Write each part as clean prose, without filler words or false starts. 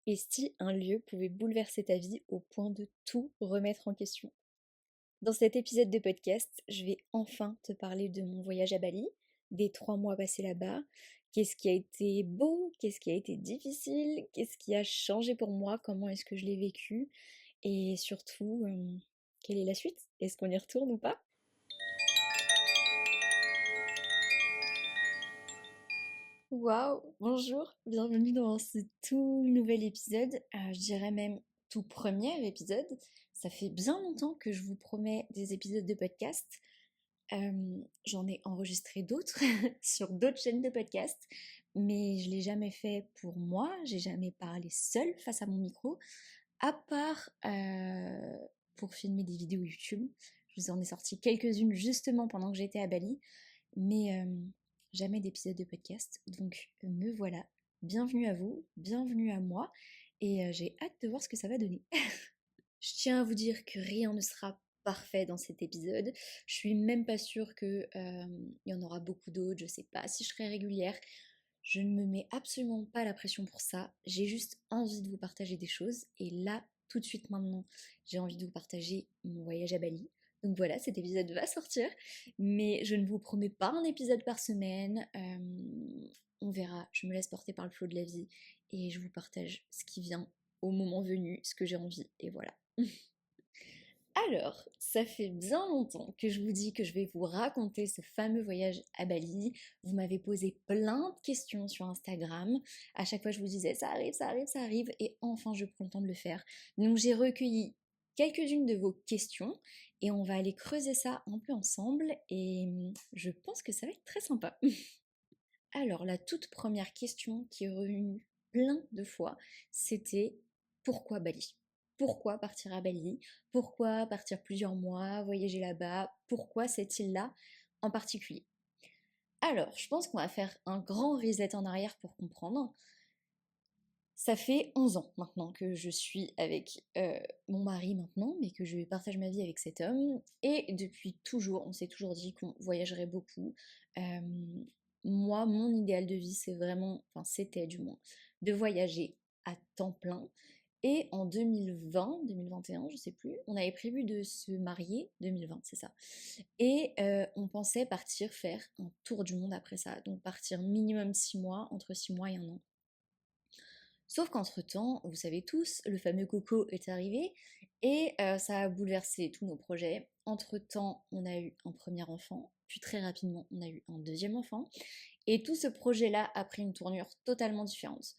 Et si un lieu pouvait bouleverser ta vie au point de tout remettre en question? Dans cet épisode de podcast, je vais enfin te parler de mon voyage à Bali, des 3 mois passés là-bas. Qu'est-ce qui a été beau? Qu'est-ce qui a été difficile? Qu'est-ce qui a changé pour moi? Comment est-ce que je l'ai vécu? Et surtout, quelle est la suite? Est-ce qu'on y retourne ou pas? Waouh, bonjour, bienvenue dans ce tout nouvel épisode, je dirais même tout premier épisode. Ça fait bien longtemps que je vous promets des épisodes de podcast. J'en ai enregistré d'autres sur d'autres chaînes de podcast, mais je l'ai jamais fait pour moi, j'ai jamais parlé seule face à mon micro, à part pour filmer des vidéos YouTube. Je vous en ai sorti quelques-unes justement pendant que j'étais à Bali, mais jamais d'épisode de podcast. Donc me voilà. Bienvenue à vous, bienvenue à moi, et j'ai hâte de voir ce que ça va donner. Je tiens à vous dire que rien ne sera parfait dans cet épisode. Je suis même pas sûre que y en aura beaucoup d'autres. Je sais pas si je serai régulière. Je ne me mets absolument pas la pression pour ça. J'ai juste envie de vous partager des choses. Et là, tout de suite maintenant, j'ai envie de vous partager mon voyage à Bali. Donc voilà, cet épisode va sortir. Mais je ne vous promets pas un épisode par semaine. On verra. Je me laisse porter par le flot de la vie. Et je vous partage ce qui vient au moment venu, ce que j'ai envie. Et voilà. Alors, ça fait bien longtemps que je vous dis que je vais vous raconter ce fameux voyage à Bali. Vous m'avez posé plein de questions sur Instagram. À chaque fois, je vous disais ça arrive, ça arrive, ça arrive. Et enfin, je prends le temps de le faire. Donc, j'ai recueilli quelques-unes de vos questions et on va aller creuser ça un peu ensemble. Et je pense que ça va être très sympa. Alors, la toute première question qui est revenue plein de fois, c'était pourquoi Bali? Pourquoi partir à Bali? Pourquoi partir plusieurs mois, voyager là-bas? Pourquoi cette île-là en particulier? Alors, je pense qu'on va faire un grand reset en arrière pour comprendre. Ça fait 11 ans maintenant que je suis avec mon mari maintenant, mais que je partage ma vie avec cet homme. Et depuis toujours, on s'est toujours dit qu'on voyagerait beaucoup. Euh, Moi, mon idéal de vie, c'est vraiment, enfin c'était du moins, de voyager à temps plein. Et en 2020, 2021, je sais plus, on avait prévu de se marier, 2020 c'est ça. Et on pensait partir faire un tour du monde après ça, donc partir minimum 6 mois, entre 6 mois et un an. Sauf qu'entre-temps, vous savez tous, le fameux Coco est arrivé et ça a bouleversé tous nos projets. Entre-temps, on a eu un premier enfant, puis très rapidement, on a eu un deuxième enfant. Et tout ce projet-là a pris une tournure totalement différente.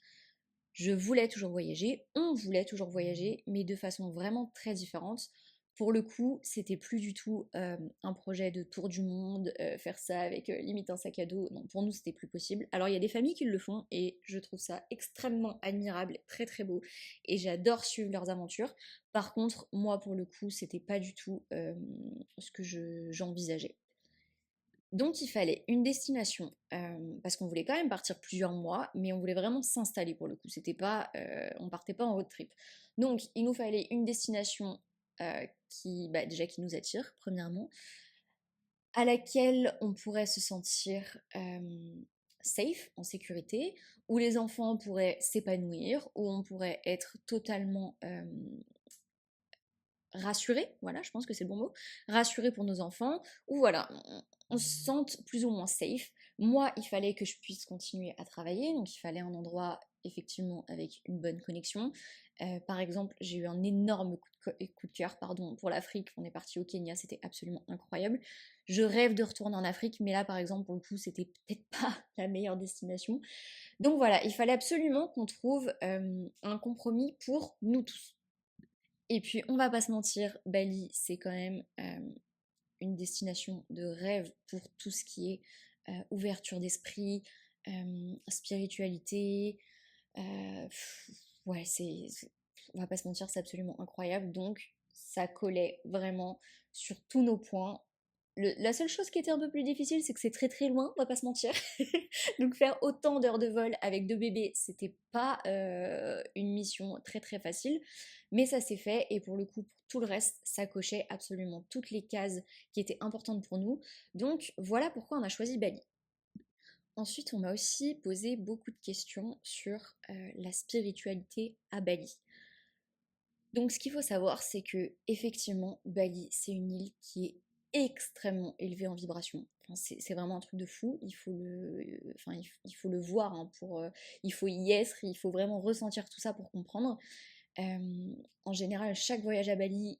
Je voulais toujours voyager, on voulait toujours voyager, mais de façon vraiment très différente. Pour le coup, c'était plus du tout un projet de tour du monde, faire ça avec limite un sac à dos. Non, pour nous, c'était plus possible. Alors, il y a des familles qui le font et je trouve ça extrêmement admirable, très très beau. Et j'adore suivre leurs aventures. Par contre, moi, pour le coup, c'était pas du tout ce que j'envisageais. Donc il fallait une destination, parce qu'on voulait quand même partir plusieurs mois, mais on voulait vraiment s'installer pour le coup. C'était pas, on partait pas en road trip. Donc il nous fallait une destination qui, bah, déjà qui nous attire, premièrement, à laquelle on pourrait se sentir safe, en sécurité, où les enfants pourraient s'épanouir, où on pourrait être totalement rassuré, voilà, je pense que c'est le bon mot, rassuré pour nos enfants, ou voilà, on se sente plus ou moins safe. Moi, il fallait que je puisse continuer à travailler, donc il fallait un endroit effectivement avec une bonne connexion. Par exemple, j'ai eu un énorme coup de cœur pardon, pour l'Afrique. On est parti au Kenya, c'était absolument incroyable. Je rêve de retourner en Afrique, mais là, par exemple, pour le coup, c'était peut-être pas la meilleure destination. Donc voilà, il fallait absolument qu'on trouve un compromis pour nous tous. Et puis, on va pas se mentir, Bali, c'est quand même une destination de rêve pour tout ce qui est ouverture d'esprit, spiritualité. Ouais, on va pas se mentir, c'est absolument incroyable. Donc, ça collait vraiment sur tous nos points. La seule chose qui était un peu plus difficile, c'est que c'est très très loin, on va pas se mentir. Donc faire autant d'heures de vol avec 2 bébés, c'était pas une mission très très facile, mais ça s'est fait et pour le coup, pour tout le reste, ça cochait absolument toutes les cases qui étaient importantes pour nous. Donc voilà pourquoi on a choisi Bali. Ensuite, on m'a aussi posé beaucoup de questions sur la spiritualité à Bali. Donc, ce qu'il faut savoir, c'est que effectivement, Bali, c'est une île qui est extrêmement élevée en vibration. Enfin, c'est vraiment un truc de fou. Il faut le voir, hein, il faut y être, il faut vraiment ressentir tout ça pour comprendre. En général, chaque voyage à Bali,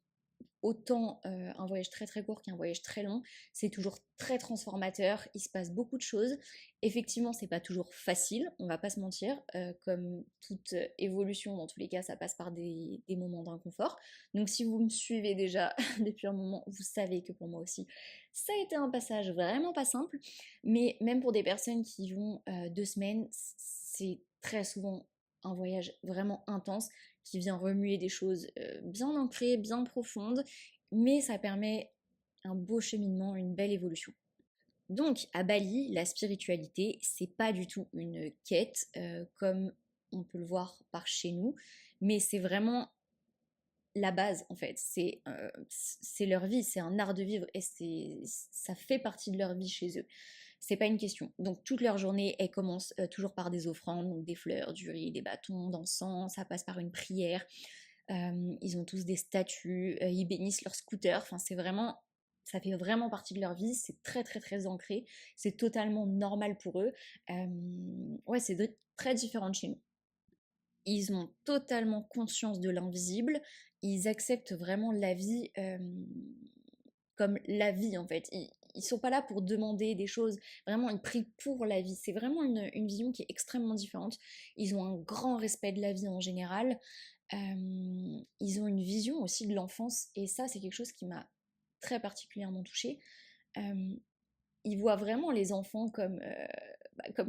autant un voyage très très court qu'un voyage très long, c'est toujours très transformateur, il se passe beaucoup de choses. Effectivement, c'est pas toujours facile, on va pas se mentir, comme toute évolution, dans tous les cas, ça passe par des moments d'inconfort. Donc si vous me suivez déjà depuis un moment, vous savez que pour moi aussi, ça a été un passage vraiment pas simple, mais même pour des personnes qui vont 2 semaines, c'est très souvent un voyage vraiment intense qui vient remuer des choses bien ancrées, bien profondes, mais ça permet un beau cheminement, une belle évolution. Donc à Bali, la spiritualité, c'est pas du tout une quête comme on peut le voir par chez nous, mais c'est vraiment la base en fait. C'est leur vie, c'est un art de vivre et ça fait partie de leur vie chez eux. C'est pas une question. Donc toute leur journée, elle commence toujours par des offrandes, donc des fleurs, du riz, des bâtons, d'encens, ça passe par une prière. Ils ont tous des statues, ils bénissent leur scooter. Enfin, ça fait vraiment partie de leur vie. C'est très très très ancré. C'est totalement normal pour eux. Ouais, très différent de chez nous. Ils ont totalement conscience de l'invisible. Ils acceptent vraiment la vie comme la vie en fait. Ils sont pas là pour demander des choses, vraiment ils prient pour la vie. C'est vraiment une vision qui est extrêmement différente. Ils ont un grand respect de la vie en général. Ils ont une vision aussi de l'enfance et ça c'est quelque chose qui m'a très particulièrement touchée. Euh, ils voient vraiment les enfants comme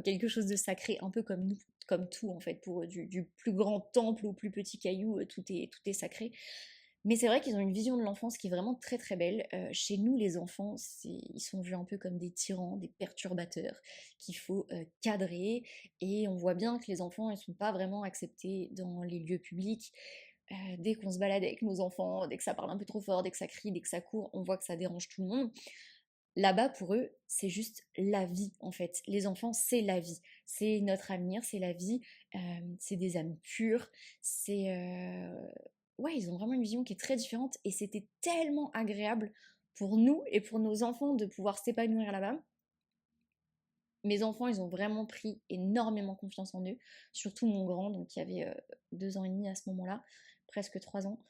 quelque chose de sacré, un peu comme nous, comme tout en fait, pour eux, du plus grand temple au plus petit caillou, tout est sacré. Mais c'est vrai qu'ils ont une vision de l'enfance qui est vraiment très très belle. Chez nous, les enfants, ils sont vus un peu comme des tyrans, des perturbateurs qu'il faut cadrer. Et on voit bien que les enfants, ils sont pas vraiment acceptés dans les lieux publics. Dès qu'on se balade avec nos enfants, dès que ça parle un peu trop fort, dès que ça crie, dès que ça court, on voit que ça dérange tout le monde. Là-bas, pour eux, c'est juste la vie, en fait. Les enfants, c'est la vie. C'est notre avenir, c'est la vie. C'est des âmes pures. C'est... Ouais, ils ont vraiment une vision qui est très différente. Et c'était tellement agréable pour nous et pour nos enfants de pouvoir s'épanouir là-bas. Mes enfants, ils ont vraiment pris énormément confiance en eux. Surtout mon grand, donc qui avait 2 ans et demi à ce moment-là, presque 3 ans.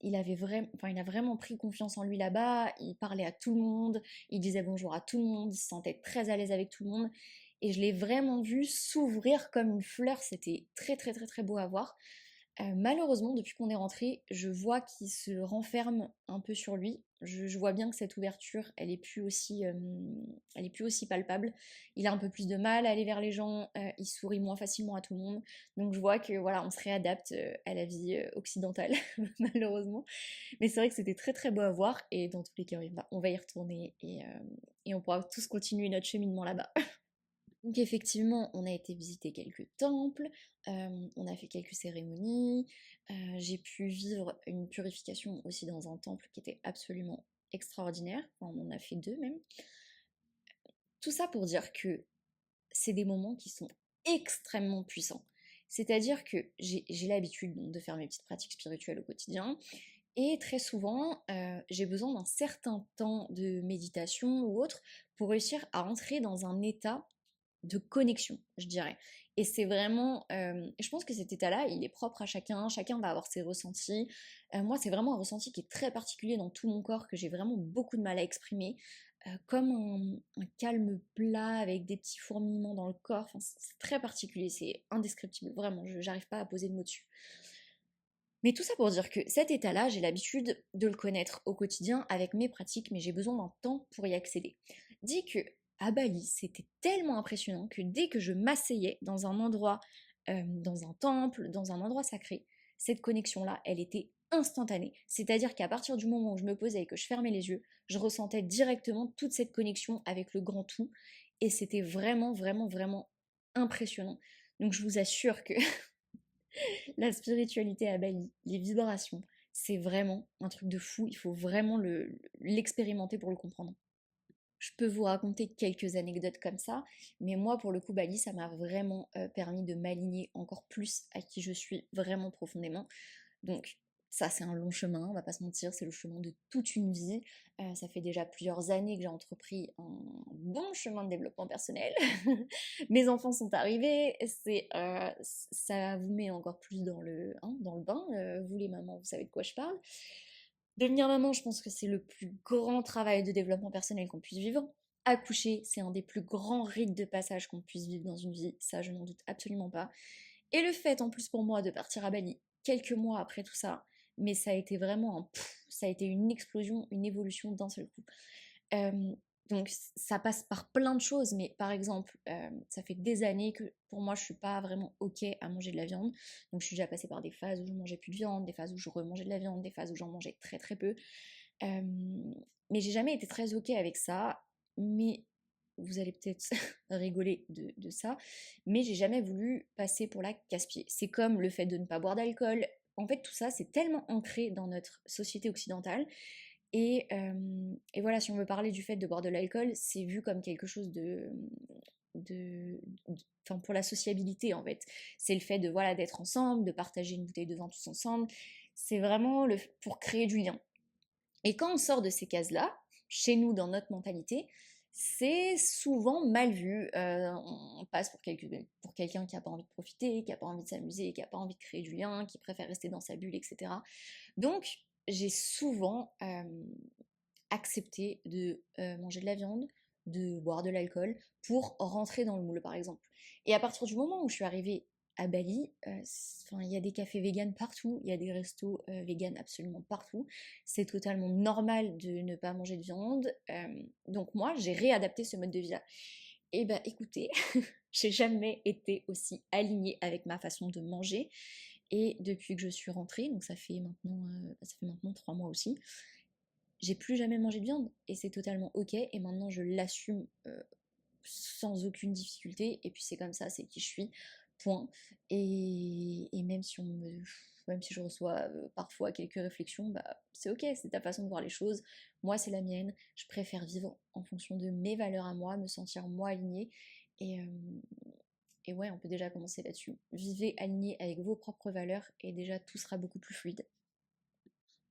Il a vraiment pris confiance en lui là-bas, il parlait à tout le monde, il disait bonjour à tout le monde, il se sentait très à l'aise avec tout le monde. Et je l'ai vraiment vu s'ouvrir comme une fleur, c'était très très très très beau à voir. Malheureusement, depuis qu'on est rentré, je vois qu'il se renferme un peu sur lui. Je vois bien que cette ouverture, elle est plus aussi palpable. Il a un peu plus de mal à aller vers les gens, il sourit moins facilement à tout le monde. Donc je vois que voilà, on se réadapte à la vie occidentale, malheureusement. Mais c'est vrai que c'était très très beau à voir et dans tous les cas, on va y retourner et on pourra tous continuer notre cheminement là-bas. Donc effectivement, on a été visiter quelques temples, on a fait quelques cérémonies, j'ai pu vivre une purification aussi dans un temple qui était absolument extraordinaire, enfin, on en a fait deux même. Tout ça pour dire que c'est des moments qui sont extrêmement puissants. C'est-à-dire que j'ai l'habitude donc, de faire mes petites pratiques spirituelles au quotidien, et très souvent, j'ai besoin d'un certain temps de méditation ou autre pour réussir à entrer dans un état de connexion, je dirais. Et c'est vraiment, je pense que cet état-là, il est propre à chacun, chacun va avoir ses ressentis. Moi, c'est vraiment un ressenti qui est très particulier dans tout mon corps, que j'ai vraiment beaucoup de mal à exprimer, comme un calme plat avec des petits fourmillements dans le corps. Enfin, c'est très particulier, c'est indescriptible, vraiment, j'arrive pas à poser de mots dessus. Mais tout ça pour dire que cet état-là, j'ai l'habitude de le connaître au quotidien avec mes pratiques, mais j'ai besoin d'un temps pour y accéder. Dis que à Bali, c'était tellement impressionnant que dès que je m'asseyais dans un endroit, dans un temple, dans un endroit sacré, cette connexion-là, elle était instantanée. C'est-à-dire qu'à partir du moment où je me posais et que je fermais les yeux, je ressentais directement toute cette connexion avec le grand tout, et c'était vraiment, vraiment, vraiment impressionnant. Donc je vous assure que la spiritualité à Bali, les vibrations, c'est vraiment un truc de fou. Il faut vraiment l'expérimenter pour le comprendre. Je peux vous raconter quelques anecdotes comme ça, mais moi, pour le coup, Bali, ça m'a vraiment permis de m'aligner encore plus à qui je suis vraiment profondément. Donc, ça, c'est un long chemin, on va pas se mentir, c'est le chemin de toute une vie. Ça fait déjà plusieurs années que j'ai entrepris un bon chemin de développement personnel. Mes enfants sont arrivés, ça vous met encore plus dans le bain. Vous les mamans, vous savez de quoi je parle. Devenir maman, je pense que c'est le plus grand travail de développement personnel qu'on puisse vivre. Accoucher, c'est un des plus grands rites de passage qu'on puisse vivre dans une vie, ça je n'en doute absolument pas. Et le fait en plus pour moi de partir à Bali, quelques mois après tout ça, mais ça a été vraiment ça a été une explosion, une évolution d'un seul coup. Euh, donc ça passe par plein de choses, mais par exemple, ça fait des années que pour moi je suis pas vraiment ok à manger de la viande. Donc je suis déjà passée par des phases où je mangeais plus de viande, des phases où je remangeais de la viande, des phases où j'en mangeais très très peu. Euh, mais j'ai jamais été très ok avec ça. Mais vous allez peut-être rigoler de ça, mais j'ai jamais voulu passer pour la casse-pied. C'est comme le fait de ne pas boire d'alcool. En fait, tout ça, c'est tellement ancré dans notre société occidentale et voilà, si on veut parler du fait de boire de l'alcool, c'est vu comme quelque chose de, enfin pour la sociabilité en fait. C'est le fait de voilà d'être ensemble, de partager une bouteille de vin tous ensemble. C'est vraiment pour créer du lien. Et quand on sort de ces cases-là, chez nous dans notre mentalité, c'est souvent mal vu. On passe pour quelqu'un qui n'a pas envie de profiter, qui n'a pas envie de s'amuser, qui n'a pas envie de créer du lien, qui préfère rester dans sa bulle, etc. Donc j'ai souvent accepter de manger de la viande, de boire de l'alcool pour rentrer dans le moule, par exemple. Et à partir du moment où je suis arrivée à Bali, il y a des cafés véganes partout, il y a des restos véganes absolument partout. C'est totalement normal de ne pas manger de viande. Donc moi, j'ai réadapté ce mode de vie-là. Et bah écoutez, j'ai jamais été aussi alignée avec ma façon de manger. Et depuis que je suis rentrée, donc ça fait maintenant 3 mois aussi, j'ai plus jamais mangé de viande et c'est totalement ok et maintenant je l'assume sans aucune difficulté et puis c'est comme ça, c'est qui je suis, point. Et même si je reçois parfois quelques réflexions, bah c'est ok, c'est ta façon de voir les choses, moi c'est la mienne, je préfère vivre en fonction de mes valeurs à moi, me sentir moi alignée et, euh, et ouais, on peut déjà commencer là-dessus. Vivez aligné avec vos propres valeurs et déjà tout sera beaucoup plus fluide.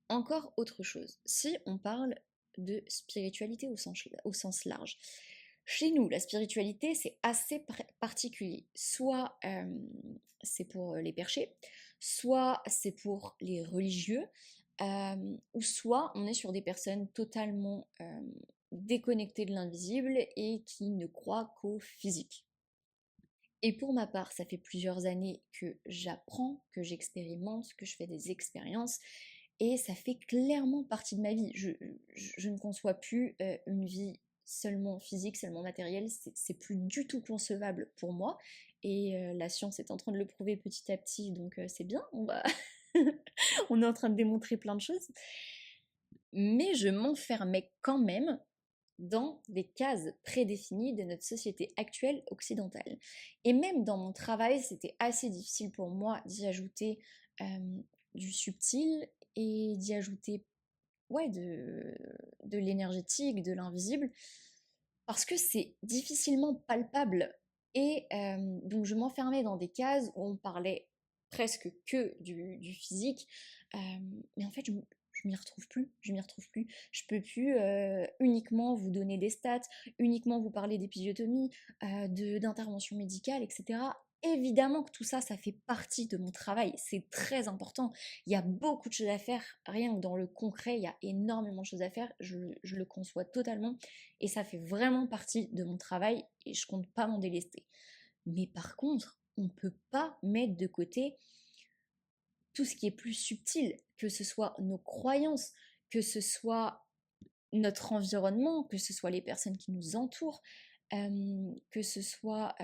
Encore autre chose, si on parle de spiritualité au sens large. Chez nous, la spiritualité, c'est assez particulier. Soit c'est pour les perchés, soit c'est pour les religieux, ou soit on est sur des personnes totalement déconnectées de l'invisible et qui ne croient qu'au physique. Et pour ma part, ça fait plusieurs années que j'apprends, que j'expérimente, que je fais des expériences, et ça fait clairement partie de ma vie. Je ne conçois plus une vie seulement physique, seulement matérielle, c'est plus du tout concevable pour moi, et la science est en train de le prouver petit à petit, donc c'est bien, on est en train de démontrer plein de choses. Mais je m'enfermais quand même dans des cases prédéfinies de notre société actuelle occidentale. Et même dans mon travail, c'était assez difficile pour moi d'y ajouter du subtil et d'y ajouter ouais, de l'énergétique, de l'invisible, parce que c'est difficilement palpable. Et donc je m'enfermais dans des cases où on parlait presque que du physique, euh, mais en fait je m'y retrouve plus, je m'y retrouve plus. Je peux plus uniquement vous donner des stats, uniquement vous parler d'épisiotomie, d'intervention médicale, etc. Évidemment que tout ça, ça fait partie de mon travail, c'est très important. Il y a beaucoup de choses à faire, rien que dans le concret, il y a énormément de choses à faire, je le conçois totalement, et ça fait vraiment partie de mon travail, et je compte pas m'en délester. Mais par contre, on ne peut pas mettre de côté tout ce qui est plus subtil, que ce soit nos croyances, que ce soit notre environnement, que ce soit les personnes qui nous entourent, que ce soit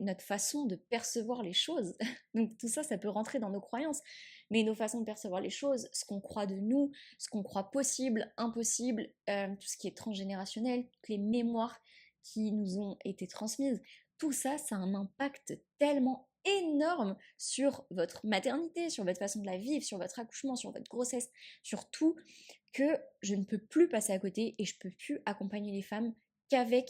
notre façon de percevoir les choses. Donc tout ça, ça peut rentrer dans nos croyances. Mais nos façons de percevoir les choses, ce qu'on croit de nous, ce qu'on croit possible, impossible, tout ce qui est transgénérationnel, toutes les mémoires qui nous ont été transmises, tout ça, ça a un impact tellement énorme sur votre maternité, sur votre façon de la vivre, sur votre accouchement, sur votre grossesse, sur tout, que je ne peux plus passer à côté et je peux plus accompagner les femmes qu'avec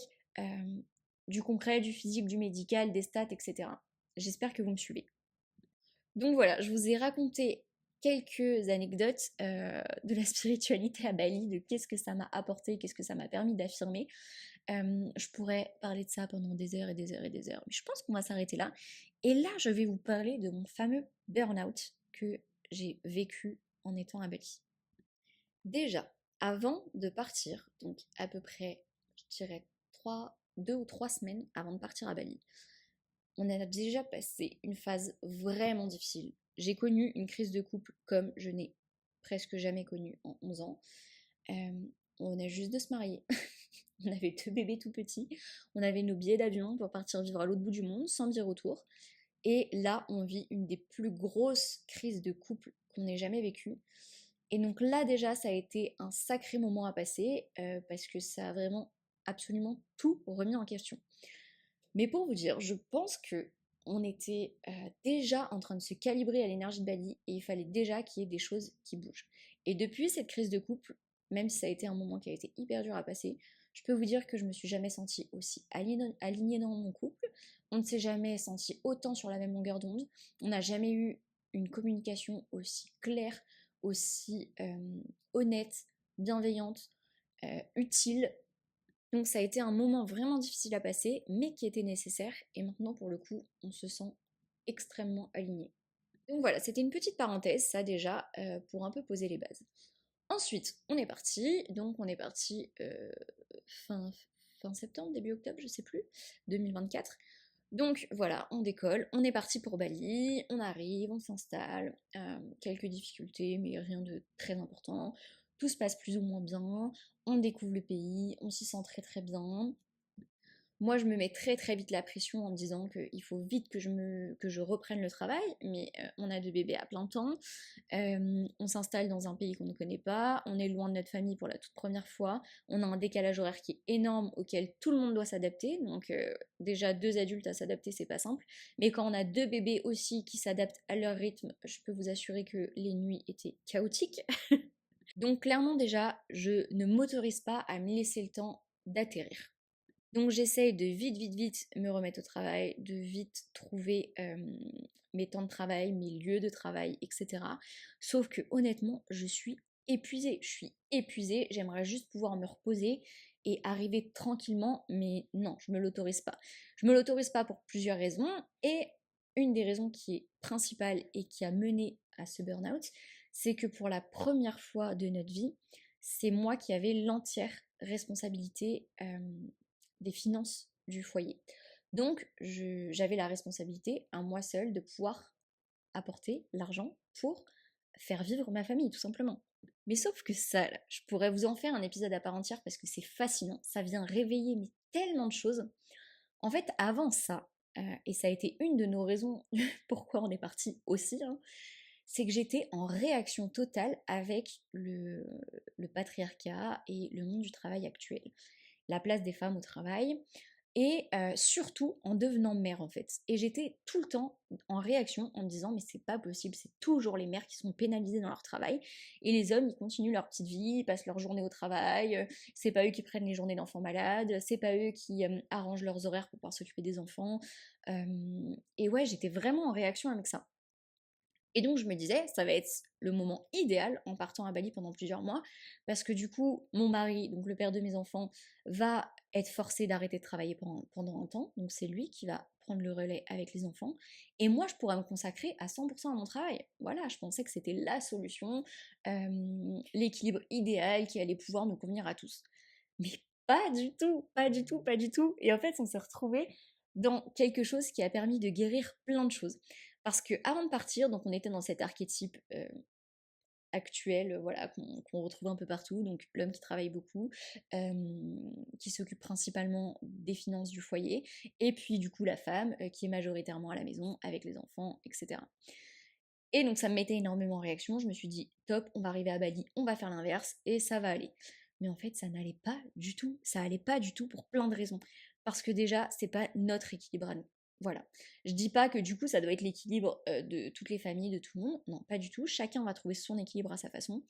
du concret, du physique, du médical, des stats, etc. J'espère que vous me suivez. Donc voilà, je vous ai raconté quelques anecdotes de la spiritualité à Bali, de qu'est-ce que ça m'a apporté, qu'est-ce que ça m'a permis d'affirmer. Je pourrais parler de ça pendant des heures et des heures et des heures, mais je pense qu'on va s'arrêter là. Et là, je vais vous parler de mon fameux burn-out que j'ai vécu en étant à Bali. Déjà, avant de partir, donc à peu près, je dirais 2 ou 3 semaines avant de partir à Bali, on a déjà passé une phase vraiment difficile. J'ai connu une crise de couple comme je n'ai presque jamais connu en 11 ans. On a juste de se marier. On avait 2 bébés tout petits. On avait nos billets d'avion pour partir vivre à l'autre bout du monde sans billet retour. Et là, on vit une des plus grosses crises de couple qu'on ait jamais vécues. Et donc là, déjà, ça a été un sacré moment à passer parce que ça a vraiment absolument tout remis en question. Mais pour vous dire, je pense que on était déjà en train de se calibrer à l'énergie de Bali et il fallait déjà qu'il y ait des choses qui bougent. Et depuis cette crise de couple, même si ça a été un moment qui a été hyper dur à passer, je peux vous dire que je me suis jamais sentie aussi alignée dans mon couple. On ne s'est jamais senti autant sur la même longueur d'onde. On n'a jamais eu une communication aussi claire, aussi honnête, bienveillante, utile. Donc ça a été un moment vraiment difficile à passer, mais qui était nécessaire. Et maintenant, pour le coup, on se sent extrêmement aligné. Donc voilà, c'était une petite parenthèse, ça déjà, pour un peu poser les bases. Ensuite, on est parti. Donc on est parti fin, fin septembre, début octobre, je sais plus, 2024. Donc voilà, on décolle, on est parti pour Bali, on arrive, on s'installe, quelques difficultés, mais rien de très important. Tout se passe plus ou moins bien, on découvre le pays, on s'y sent très très bien. Moi, je me mets très très vite la pression en me disant qu'il faut vite que je reprenne le travail, mais on a 2 bébés à plein temps, on s'installe dans un pays qu'on ne connaît pas, on est loin de notre famille pour la toute première fois, on a un décalage horaire qui est énorme auquel tout le monde doit s'adapter, donc déjà 2 adultes à s'adapter, c'est pas simple, mais quand on a 2 bébés aussi qui s'adaptent à leur rythme, je peux vous assurer que les nuits étaient chaotiques. Donc clairement déjà, je ne m'autorise pas à me laisser le temps d'atterrir. Donc j'essaye de vite, vite, vite me remettre au travail, de vite trouver mes temps de travail, mes lieux de travail, etc. Sauf que honnêtement, je suis épuisée. Je suis épuisée, j'aimerais juste pouvoir me reposer et arriver tranquillement, mais non, je me l'autorise pas. Je me l'autorise pas pour plusieurs raisons, et une des raisons qui est principale et qui a mené à ce burn-out, c'est que pour la première fois de notre vie, c'est moi qui avais l'entière responsabilité des finances du foyer. Donc, j'avais la responsabilité, à moi seule, de pouvoir apporter l'argent pour faire vivre ma famille, tout simplement. Mais sauf que ça, là, je pourrais vous en faire un épisode à part entière parce que c'est fascinant, ça vient réveiller mais tellement de choses. En fait, avant ça, et ça a été une de nos raisons pourquoi on est parti aussi, hein, c'est que j'étais en réaction totale avec le patriarcat et le monde du travail actuel, la place des femmes au travail, et surtout en devenant mère en fait. Et j'étais tout le temps en réaction en me disant mais c'est pas possible, c'est toujours les mères qui sont pénalisées dans leur travail, et les hommes ils continuent leur petite vie, ils passent leur journée au travail, c'est pas eux qui prennent les journées d'enfants malades, c'est pas eux qui arrangent leurs horaires pour pouvoir s'occuper des enfants. Et ouais, j'étais vraiment en réaction avec ça. Et donc je me disais, ça va être le moment idéal en partant à Bali pendant plusieurs mois, parce que du coup, mon mari, donc le père de mes enfants, va être forcé d'arrêter de travailler pendant un temps, donc c'est lui qui va prendre le relais avec les enfants, et moi je pourrais me consacrer à 100% à mon travail. Voilà, je pensais que c'était la solution, l'équilibre idéal qui allait pouvoir nous convenir à tous. Mais pas du tout, pas du tout, pas du tout. Et en fait, on s'est retrouvés dans quelque chose qui a permis de guérir plein de choses. Parce que avant de partir, donc on était dans cet archétype actuel, voilà, qu'on retrouve un peu partout, donc l'homme qui travaille beaucoup, qui s'occupe principalement des finances du foyer, et puis du coup la femme qui est majoritairement à la maison avec les enfants, etc. Et donc ça me mettait énormément en réaction, je me suis dit top, on va arriver à Bali, on va faire l'inverse et ça va aller. Mais en fait ça n'allait pas du tout, ça allait pas du tout pour plein de raisons. Parce que déjà, c'est pas notre équilibre à nous. Voilà. Je dis pas que du coup ça doit être l'équilibre de toutes les familles, de tout le monde. Non, pas du tout. Chacun va trouver son équilibre à sa façon.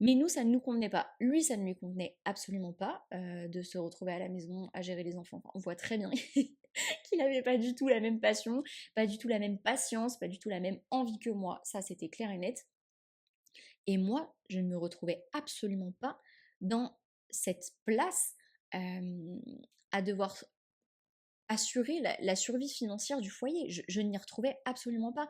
Mais nous, ça ne nous convenait pas. Lui, ça ne lui convenait absolument pas de se retrouver à la maison à gérer les enfants. Enfin, on voit très bien qu'il n'avait pas du tout la même passion, pas du tout la même patience, pas du tout la même envie que moi. Ça, c'était clair et net. Et moi, je ne me retrouvais absolument pas dans cette place à devoir assurer la survie financière du foyer. Je ne m'y retrouvais absolument pas.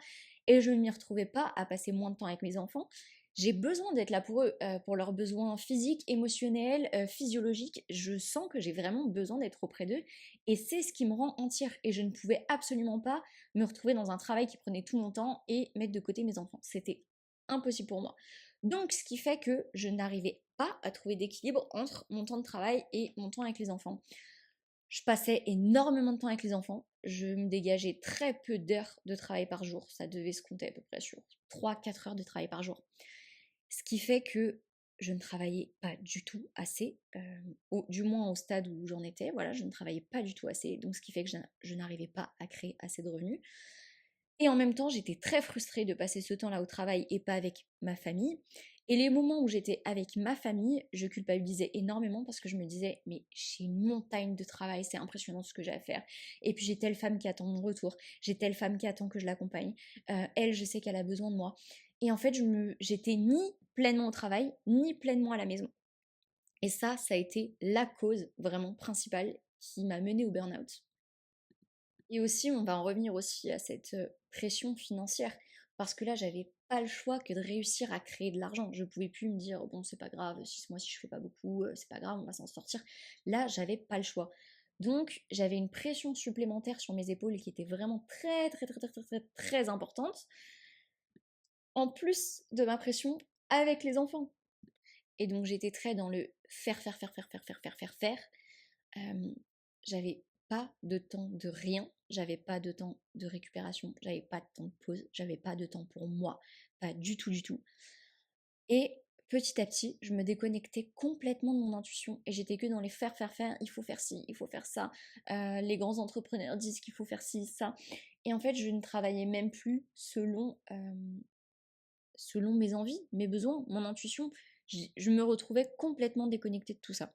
Et je ne m'y retrouvais pas à passer moins de temps avec mes enfants. J'ai besoin d'être là pour eux, pour leurs besoins physiques, émotionnels, physiologiques. Je sens que j'ai vraiment besoin d'être auprès d'eux. Et c'est ce qui me rend entière. Et je ne pouvais absolument pas me retrouver dans un travail qui prenait tout mon temps et mettre de côté mes enfants. C'était impossible pour moi. Donc, ce qui fait que je n'arrivais pas à trouver d'équilibre entre mon temps de travail et mon temps avec les enfants. Je passais énormément de temps avec les enfants. Je me dégageais très peu d'heures de travail par jour. Ça devait se compter à peu près sur 3-4 heures de travail par jour. Ce qui fait que je ne travaillais pas du tout assez, du moins au stade où j'en étais. Voilà, je ne travaillais pas du tout assez. Donc ce qui fait que je n'arrivais pas à créer assez de revenus. Et en même temps, j'étais très frustrée de passer ce temps-là au travail et pas avec ma famille. Et les moments où j'étais avec ma famille, je culpabilisais énormément parce que je me disais, mais j'ai une montagne de travail, c'est impressionnant ce que j'ai à faire. Et puis j'ai telle femme qui attend mon retour, j'ai telle femme qui attend que je l'accompagne. Elle, je sais qu'elle a besoin de moi. Et en fait, j'étais ni pleinement au travail, ni pleinement à la maison. Et ça a été la cause vraiment principale qui m'a menée au burn-out. Et aussi, on va en revenir aussi à cette pression financière, parce que là, j'avais pas le choix que de réussir à créer de l'argent. Je pouvais plus me dire, bon, c'est pas grave, si je fais pas beaucoup, c'est pas grave, on va s'en sortir. Là, j'avais pas le choix. Donc, j'avais une pression supplémentaire sur mes épaules qui était vraiment très, très, très, très, très, très, très importante, en plus de ma pression avec les enfants. Et donc, j'étais très dans le faire, faire, faire, faire, faire, faire, faire, faire, faire. Euh, J'avais pas de temps de rien, j'avais pas de temps de récupération, j'avais pas de temps de pause, j'avais pas de temps pour moi, pas du tout, du tout. Et petit à petit, je me déconnectais complètement de mon intuition et j'étais que dans les faire, faire, faire, il faut faire ci, il faut faire ça. Les grands entrepreneurs disent qu'il faut faire ci, ça. Et en fait, je ne travaillais même plus selon mes envies, mes besoins, mon intuition. Je me retrouvais complètement déconnectée de tout ça.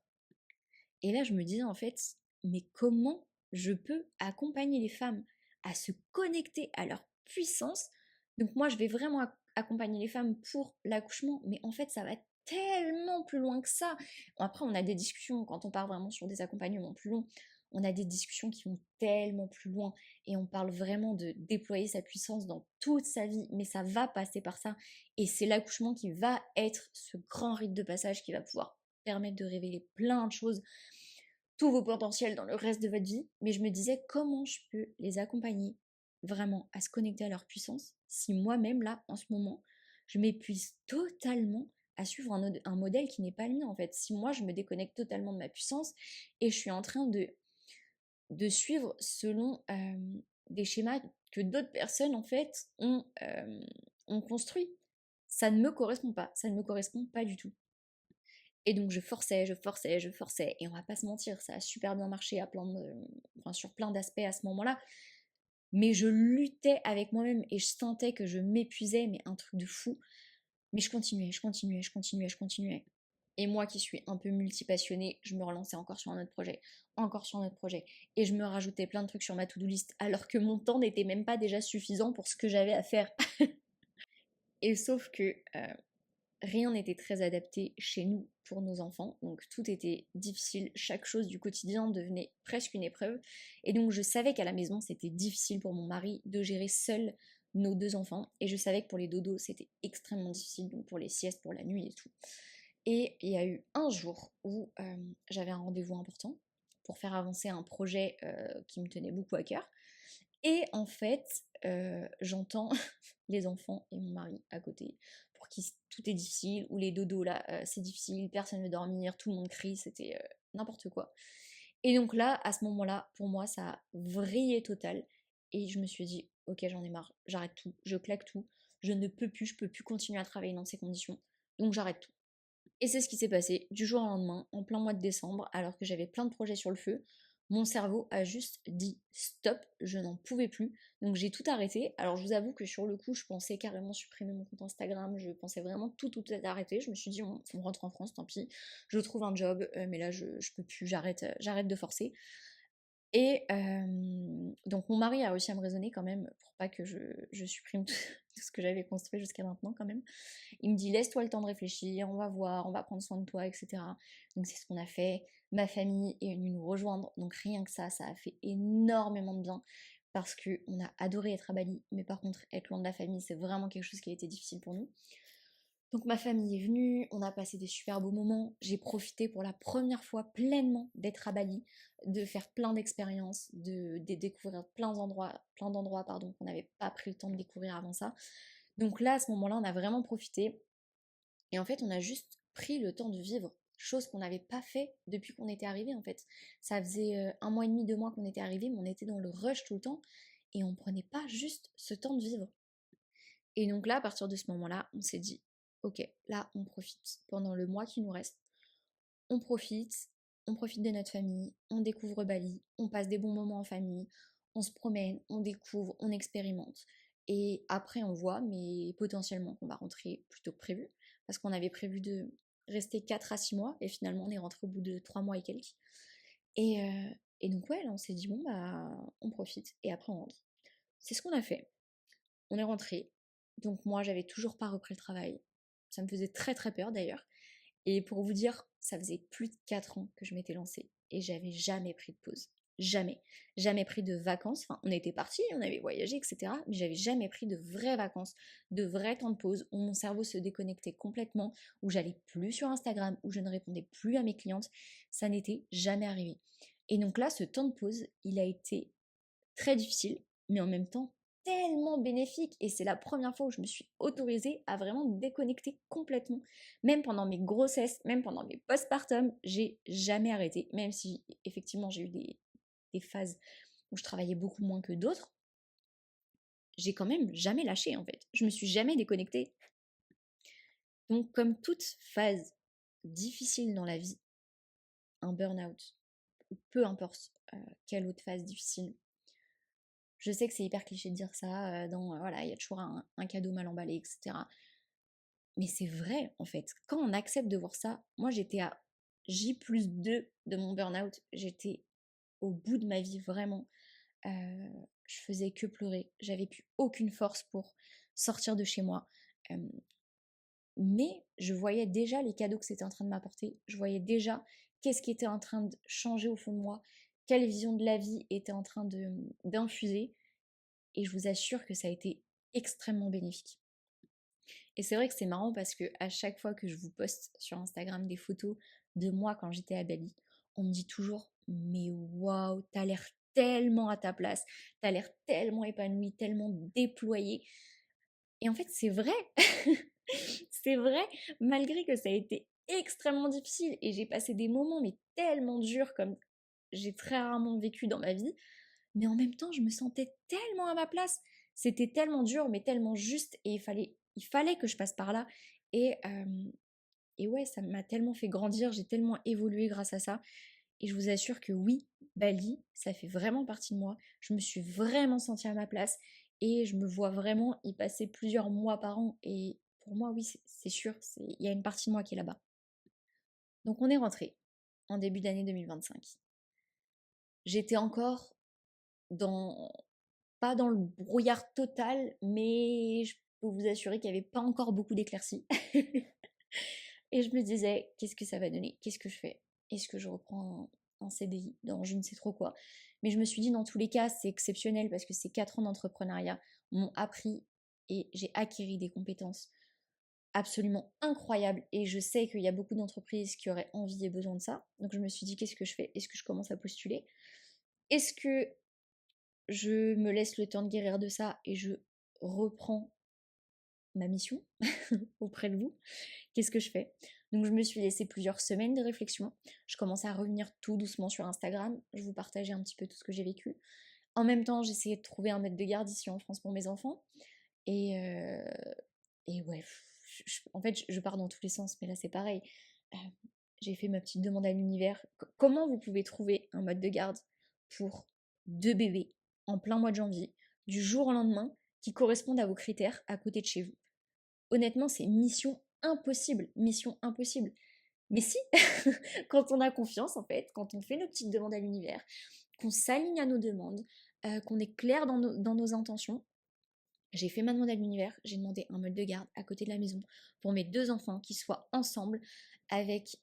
Et là, je me disais en fait, mais comment je peux accompagner les femmes à se connecter à leur puissance? Donc moi, je vais vraiment accompagner les femmes pour l'accouchement, mais en fait, ça va tellement plus loin que ça. Bon, après, on a des discussions, quand on part vraiment sur des accompagnements plus longs, on a des discussions qui vont tellement plus loin et on parle vraiment de déployer sa puissance dans toute sa vie, mais ça va passer par ça. Et c'est l'accouchement qui va être ce grand rite de passage qui va pouvoir permettre de révéler plein de choses, tous vos potentiels dans le reste de votre vie, mais je me disais comment je peux les accompagner vraiment à se connecter à leur puissance si moi-même, là, en ce moment, je m'épuise totalement à suivre un modèle qui n'est pas le mien, en fait. Si moi, je me déconnecte totalement de ma puissance et je suis en train de suivre selon des schémas que d'autres personnes, en fait, ont construit. Ça ne me correspond pas, ça ne me correspond pas du tout. Et donc je forçais, je forçais, je forçais. Et on va pas se mentir, ça a super bien marché sur plein d'aspects à ce moment-là. Mais je luttais avec moi-même et je sentais que je m'épuisais, mais un truc de fou. Mais je continuais, je continuais, je continuais, je continuais. Et moi qui suis un peu multipassionnée, je me relançais encore sur un autre projet, encore sur un autre projet. Et je me rajoutais plein de trucs sur ma to-do list, alors que mon temps n'était même pas déjà suffisant pour ce que j'avais à faire. Et sauf que rien n'était très adapté chez nous pour nos enfants, donc tout était difficile, chaque chose du quotidien devenait presque une épreuve, et donc je savais qu'à la maison c'était difficile pour mon mari de gérer seul nos deux enfants, et je savais que pour les dodos c'était extrêmement difficile, donc pour les siestes, pour la nuit et tout. Et il y a eu un jour où j'avais un rendez-vous important pour faire avancer un projet qui me tenait beaucoup à cœur, et en fait, j'entends les enfants et mon mari à côté, pour qui tout est difficile, ou les dodos là, c'est difficile, personne ne veut dormir, tout le monde crie, c'était n'importe quoi. Et donc là, à ce moment-là, pour moi, ça a vrillé total. Et je me suis dit, ok, j'en ai marre, j'arrête tout, je claque tout, je peux plus continuer à travailler dans ces conditions, donc j'arrête tout. Et c'est ce qui s'est passé du jour au lendemain, en plein mois de décembre, alors que j'avais plein de projets sur le feu. Mon cerveau a juste dit stop, je n'en pouvais plus. Donc j'ai tout arrêté. Alors je vous avoue que sur le coup, je pensais carrément supprimer mon compte Instagram. Je pensais vraiment tout arrêter. Je me suis dit, on rentre en France, tant pis. Je trouve un job, mais là je peux plus, j'arrête de forcer. Et donc mon mari a réussi à me raisonner quand même pour pas que je supprime tout ce que j'avais construit jusqu'à maintenant quand même. Il me dit laisse-toi le temps de réfléchir, on va voir, on va prendre soin de toi, etc. Donc c'est ce qu'on a fait. Ma famille est venue nous rejoindre, donc rien que ça a fait énormément de bien parce qu'on a adoré être à Bali, mais par contre être loin de la famille c'est vraiment quelque chose qui a été difficile pour nous. Donc ma famille est venue, on a passé des super beaux moments, j'ai profité pour la première fois pleinement d'être à Bali, de faire plein d'expériences, de découvrir plein d'endroits pardon, qu'on n'avait pas pris le temps de découvrir avant ça. Donc là, à ce moment-là, on a vraiment profité et en fait, on a juste pris le temps de vivre, chose qu'on n'avait pas fait depuis qu'on était arrivé en fait. Ça faisait 1 mois et demi, 2 mois qu'on était arrivé, mais on était dans le rush tout le temps et on prenait pas juste ce temps de vivre. Et donc là, à partir de ce moment-là, on s'est dit, ok, là, on profite. Pendant le mois qui nous reste, on profite, on profite de notre famille, on découvre Bali, on passe des bons moments en famille, on se promène, on découvre, on expérimente. Et après, on voit, mais potentiellement qu'on va rentrer plus tôt que prévu, parce qu'on avait prévu de rester 4 à 6 mois, et finalement, on est rentré au bout de 3 mois et quelques. Et, euh, et donc, ouais, là, on s'est dit, bon, bah, on profite, et après, on rentre. C'est ce qu'on a fait. On est rentré. Donc moi, j'avais toujours pas repris le travail. Ça me faisait très très peur d'ailleurs. Et pour vous dire, ça faisait plus de 4 ans que je m'étais lancée et j'avais jamais pris de pause. Jamais. Jamais pris de vacances. Enfin, on était partis, on avait voyagé, etc. Mais j'avais jamais pris de vraies vacances, de vrais temps de pause où mon cerveau se déconnectait complètement, où j'allais plus sur Instagram, où je ne répondais plus à mes clientes. Ça n'était jamais arrivé. Et donc là, ce temps de pause, il a été très difficile, mais en même temps tellement bénéfique. Et c'est la première fois où je me suis autorisée à vraiment déconnecter complètement. Même pendant mes grossesses, même pendant mes postpartum, j'ai jamais arrêté. Même si effectivement j'ai eu des phases où je travaillais beaucoup moins que d'autres, j'ai quand même jamais lâché en fait. Je me suis jamais déconnectée. Donc comme toute phase difficile dans la vie, un burn-out, ou peu importe quelle autre phase difficile, je sais que c'est hyper cliché de dire ça, voilà, il y a toujours un cadeau mal emballé, etc. Mais c'est vrai, en fait. Quand on accepte de voir ça, moi j'étais à J+2 de mon burn-out. J'étais au bout de ma vie, vraiment. Je faisais que pleurer. J'avais plus aucune force pour sortir de chez moi. Euh, mais je voyais déjà les cadeaux que c'était en train de m'apporter. Je voyais déjà qu'est-ce qui était en train de changer au fond de moi, quelle vision de la vie était en train d'infuser. Et je vous assure que ça a été extrêmement bénéfique. Et c'est vrai que c'est marrant parce que à chaque fois que je vous poste sur Instagram des photos de moi quand j'étais à Bali, on me dit toujours mais waouh, t'as l'air tellement à ta place, t'as l'air tellement épanouie, tellement déployée. Et en fait, c'est vrai, c'est vrai, malgré que ça a été extrêmement difficile et j'ai passé des moments mais tellement durs comme j'ai très rarement vécu dans ma vie, mais en même temps, je me sentais tellement à ma place. C'était tellement dur, mais tellement juste, et il fallait que je passe par là. Et, euh, et ouais, ça m'a tellement fait grandir, j'ai tellement évolué grâce à ça. Et je vous assure que oui, Bali, ça fait vraiment partie de moi. Je me suis vraiment sentie à ma place et je me vois vraiment y passer plusieurs mois par an. Et pour moi, oui, c'est sûr, il y a une partie de moi qui est là-bas. Donc on est rentré en début d'année 2025. J'étais encore dans pas dans le brouillard total, mais je peux vous assurer qu'il n'y avait pas encore beaucoup d'éclaircies. Et je me disais, qu'est-ce que ça va donner? Qu'est-ce que je fais? Est-ce que je reprends un CDI dans je ne sais trop quoi? Mais je me suis dit, dans tous les cas, c'est exceptionnel parce que ces 4 ans d'entrepreneuriat m'ont appris et j'ai acquis des compétences absolument incroyables. Et je sais qu'il y a beaucoup d'entreprises qui auraient envie et besoin de ça. Donc je me suis dit, qu'est-ce que je fais? Est-ce que je commence à postuler? Est-ce que je me laisse le temps de guérir de ça et je reprends ma mission auprès de vous? Qu'est-ce que je fais? Donc je me suis laissé plusieurs semaines de réflexion. Je commençais à revenir tout doucement sur Instagram. Je vous partageais un petit peu tout ce que j'ai vécu. En même temps, j'essayais de trouver un maître de garde ici en France pour mes enfants. Et, euh, et ouais, en fait, je pars dans tous les sens, mais là c'est pareil. Euh, j'ai fait ma petite demande à l'univers. Comment vous pouvez trouver un mode de garde pour 2 bébés en plein mois de janvier, du jour au lendemain, qui correspondent à vos critères à côté de chez vous. Honnêtement, c'est mission impossible, mission impossible. Mais si, quand on a confiance en fait, quand on fait nos petites demandes à l'univers, qu'on s'aligne à nos demandes, qu'on est clair dans nos intentions. J'ai fait ma demande à l'univers, j'ai demandé un meuble de garde à côté de la maison pour mes 2 enfants qui soient ensemble avec,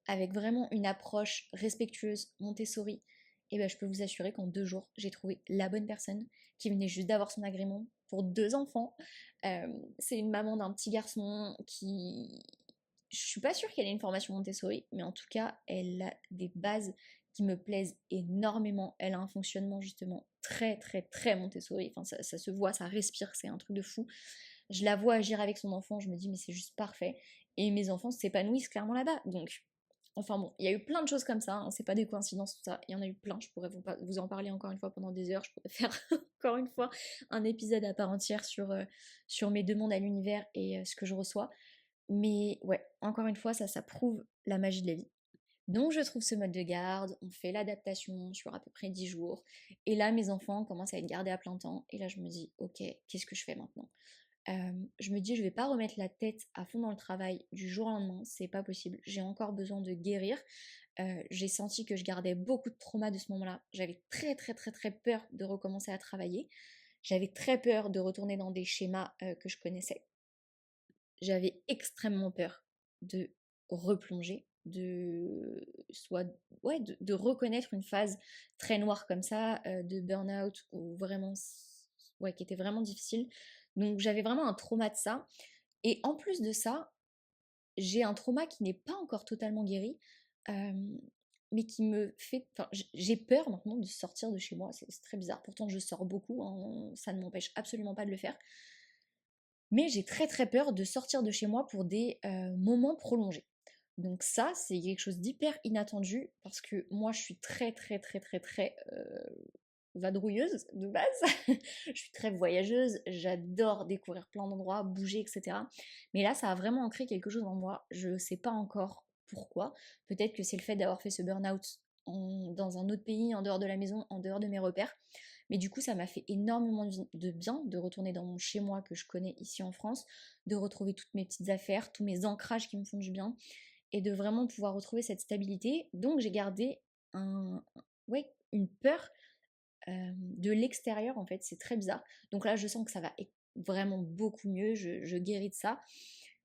avec vraiment une approche respectueuse, Montessori. Et ben, je peux vous assurer qu'en 2 jours, j'ai trouvé la bonne personne qui venait juste d'avoir son agrément pour 2 enfants. C'est une maman d'un petit garçon qui... Je suis pas sûre qu'elle ait une formation Montessori, mais en tout cas, elle a des bases qui me plaisent énormément. Elle a un fonctionnement justement très très très Montessori. Enfin, ça se voit, ça respire, c'est un truc de fou. Je la vois agir avec son enfant, je me dis mais c'est juste parfait. Et mes enfants s'épanouissent clairement là-bas. Donc, enfin bon, il y a eu plein de choses comme ça, hein, c'est pas des coïncidences tout ça, il y en a eu plein, je pourrais vous en parler encore une fois pendant des heures, je pourrais faire encore une fois un épisode à part entière sur mes demandes à l'univers et ce que je reçois. Mais ouais, encore une fois, ça prouve la magie de la vie. Donc je trouve ce mode de garde, on fait l'adaptation sur à peu près 10 jours, et là mes enfants commencent à être gardés à plein temps, et là je me dis, ok, qu'est-ce que je fais maintenant? Je me dis, je vais pas remettre la tête à fond dans le travail du jour au lendemain, c'est pas possible, j'ai encore besoin de guérir. J'ai senti que je gardais beaucoup de trauma de ce moment-là, j'avais très très très très peur de recommencer à travailler, j'avais très peur de retourner dans des schémas que je connaissais, j'avais extrêmement peur de replonger, de reconnaître une phase très noire comme ça, de burn-out, ou vraiment, ouais, qui était vraiment difficile. Donc j'avais vraiment un trauma de ça. Et en plus de ça, j'ai un trauma qui n'est pas encore totalement guéri, euh, mais qui me fait... Enfin, j'ai peur maintenant de sortir de chez moi, c'est très bizarre. Pourtant, je sors beaucoup, hein, ça ne m'empêche absolument pas de le faire. Mais j'ai très très peur de sortir de chez moi pour des moments prolongés. Donc ça, c'est quelque chose d'hyper inattendu parce que moi, je suis très très très très très vadrouilleuse de base. Je suis très voyageuse, j'adore découvrir plein d'endroits, bouger, etc. Mais là, ça a vraiment ancré quelque chose en moi. Je ne sais pas encore pourquoi. Peut-être que c'est le fait d'avoir fait ce burn-out dans un autre pays, en dehors de la maison, en dehors de mes repères. Mais du coup, ça m'a fait énormément de bien de retourner dans mon chez-moi que je connais ici en France, de retrouver toutes mes petites affaires, tous mes ancrages qui me font du bien, et de vraiment pouvoir retrouver cette stabilité. Donc j'ai gardé ouais, une peur de l'extérieur en fait, c'est très bizarre. Donc là, je sens que ça va vraiment beaucoup mieux, je guéris de ça.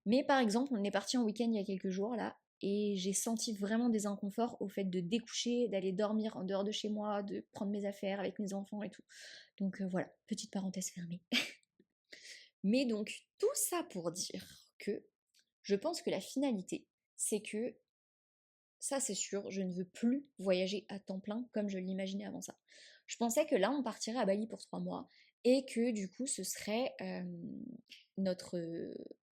Mais par exemple, on est parti en week-end il y a quelques jours là, et j'ai senti vraiment des inconforts au fait de découcher, d'aller dormir en dehors de chez moi, de prendre mes affaires avec mes enfants et tout. Donc voilà, petite parenthèse fermée. Mais donc, tout ça pour dire que je pense que la finalité, c'est que, ça c'est sûr, je ne veux plus voyager à temps plein comme je l'imaginais avant ça. Je pensais que là, on partirait à Bali pour 3 mois et que du coup, ce serait notre,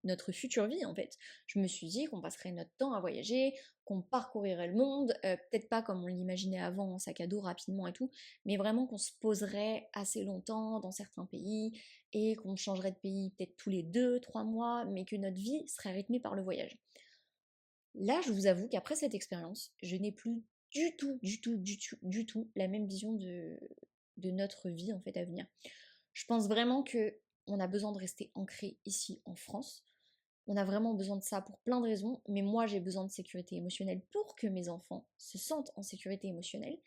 notre future vie en fait. Je me suis dit qu'on passerait notre temps à voyager, qu'on parcourirait le monde, peut-être pas comme on l'imaginait avant, en sac à dos rapidement et tout, mais vraiment qu'on se poserait assez longtemps dans certains pays et qu'on changerait de pays peut-être tous les 2, 3 mois, mais que notre vie serait rythmée par le voyage. Là, je vous avoue qu'après cette expérience, je n'ai plus du tout, du tout, du tout, du tout la même vision de notre vie en fait à venir. Je pense vraiment que on a besoin de rester ancré ici en France. On a vraiment besoin de ça pour plein de raisons, mais moi j'ai besoin de sécurité émotionnelle pour que mes enfants se sentent en sécurité émotionnelle.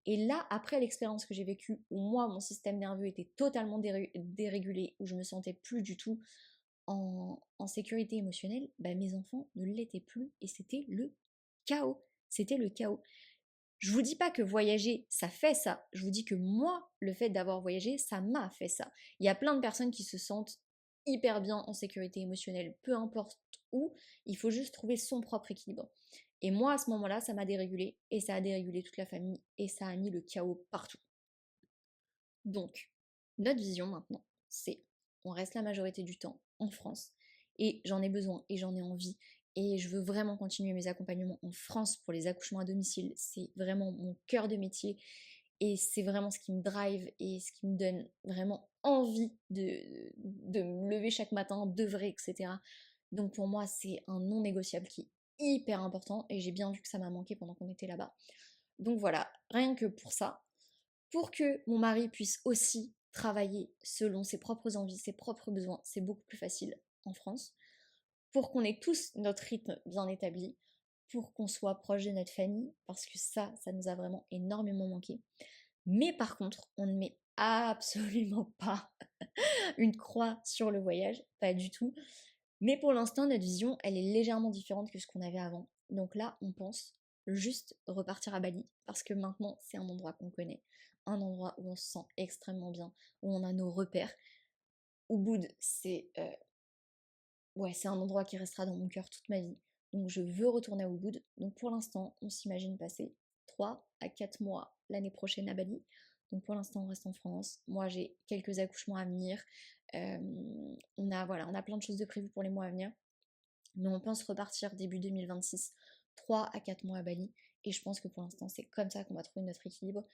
Et là, après l'expérience que j'ai vécue, où moi mon système nerveux était totalement dérégulé, où je me sentais plus du tout en sécurité émotionnelle, bah, mes enfants ne l'étaient plus et c'était le chaos. C'était le chaos. Je vous dis pas que voyager, ça fait ça. Je vous dis que moi, le fait d'avoir voyagé, ça m'a fait ça. Il y a plein de personnes qui se sentent hyper bien en sécurité émotionnelle, peu importe où, il faut juste trouver son propre équilibre. Et moi, à ce moment-là, ça m'a dérégulé, et ça a dérégulé toute la famille, et ça a mis le chaos partout. Donc, notre vision maintenant, c'est on reste la majorité du temps en France, et j'en ai besoin, et j'en ai envie, et je veux vraiment continuer mes accompagnements en France pour les accouchements à domicile. C'est vraiment mon cœur de métier, et c'est vraiment ce qui me drive, et ce qui me donne vraiment envie de me lever chaque matin, d'œuvrer, etc. Donc pour moi, c'est un non négociable qui est hyper important, et j'ai bien vu que ça m'a manqué pendant qu'on était là-bas. Donc voilà, rien que pour ça, pour que mon mari puisse aussi travailler selon ses propres envies, ses propres besoins, c'est beaucoup plus facile en France, pour qu'on ait tous notre rythme bien établi, pour qu'on soit proche de notre famille, parce que ça nous a vraiment énormément manqué. Mais par contre, on ne met absolument pas une croix sur le voyage, pas du tout. Mais pour l'instant, notre vision, elle est légèrement différente que ce qu'on avait avant. Donc là, on pense juste repartir à Bali, parce que maintenant, c'est un endroit qu'on connaît, un endroit où on se sent extrêmement bien, où on a nos repères. Ubud, c'est un endroit qui restera dans mon cœur toute ma vie. Donc je veux retourner à Ubud. Donc pour l'instant, on s'imagine passer 3 à 4 mois l'année prochaine à Bali. Donc pour l'instant, on reste en France. Moi, j'ai quelques accouchements à venir. On a plein de choses de prévues pour les mois à venir. Mais on pense repartir début 2026, 3 à 4 mois à Bali. Et je pense que pour l'instant, c'est comme ça qu'on va trouver notre équilibre.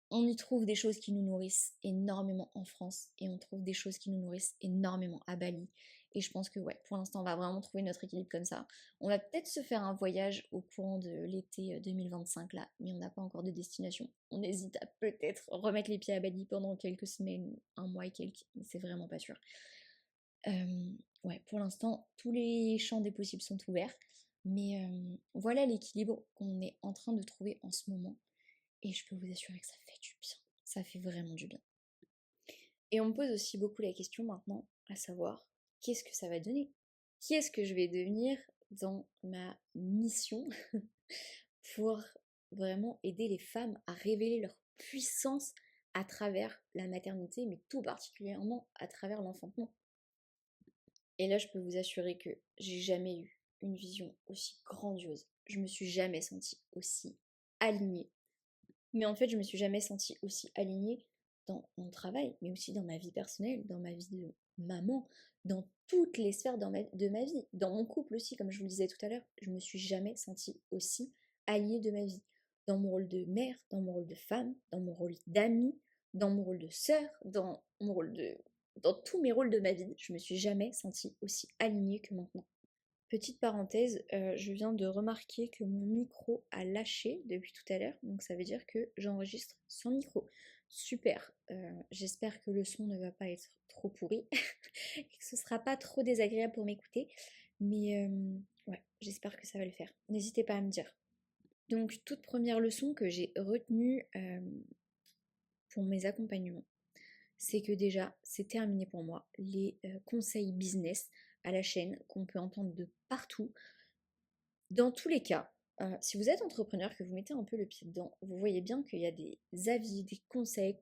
On y trouve des choses qui nous nourrissent énormément en France et on trouve des choses qui nous nourrissent énormément à Bali. Et je pense que pour l'instant, on va vraiment trouver notre équilibre comme ça. On va peut-être se faire un voyage au courant de l'été 2025 là, mais on n'a pas encore de destination. On hésite à peut-être remettre les pieds à Bali pendant quelques semaines, un mois et quelques, mais c'est vraiment pas sûr. Pour l'instant, tous les champs des possibles sont ouverts, mais voilà l'équilibre qu'on est en train de trouver en ce moment. Et je peux vous assurer que ça fait du bien. Ça fait vraiment du bien. Et on me pose aussi beaucoup la question maintenant, à savoir, qu'est-ce que ça va donner? Qui est-ce que je vais devenir dans ma mission pour vraiment aider les femmes à révéler leur puissance à travers la maternité, mais tout particulièrement à travers l'enfantement? Et là, je peux vous assurer que j'ai jamais eu une vision aussi grandiose. Je me suis jamais sentie aussi alignée. Mais en fait, je me suis jamais sentie aussi alignée dans mon travail, mais aussi dans ma vie personnelle, dans ma vie de maman, dans toutes les sphères de ma vie, dans mon couple aussi, comme je vous le disais tout à l'heure, je me suis jamais sentie aussi alignée de ma vie. Dans mon rôle de mère, dans mon rôle de femme, dans mon rôle d'amie, dans mon rôle de sœur, dans tous mes rôles de ma vie, je me suis jamais sentie aussi alignée que maintenant. Petite parenthèse, je viens de remarquer que mon micro a lâché depuis tout à l'heure, donc ça veut dire que j'enregistre sans micro. Super, j'espère que le son ne va pas être trop pourri et que ce sera pas trop désagréable pour m'écouter, mais j'espère que ça va le faire. N'hésitez pas à me dire. Donc toute première leçon que j'ai retenue pour mes accompagnements, c'est que déjà, c'est terminé pour moi. Les conseils business à la chaîne qu'on peut entendre de partout. Dans tous les cas, si vous êtes entrepreneur, que vous mettez un peu le pied dedans, vous voyez bien qu'il y a des avis, des conseils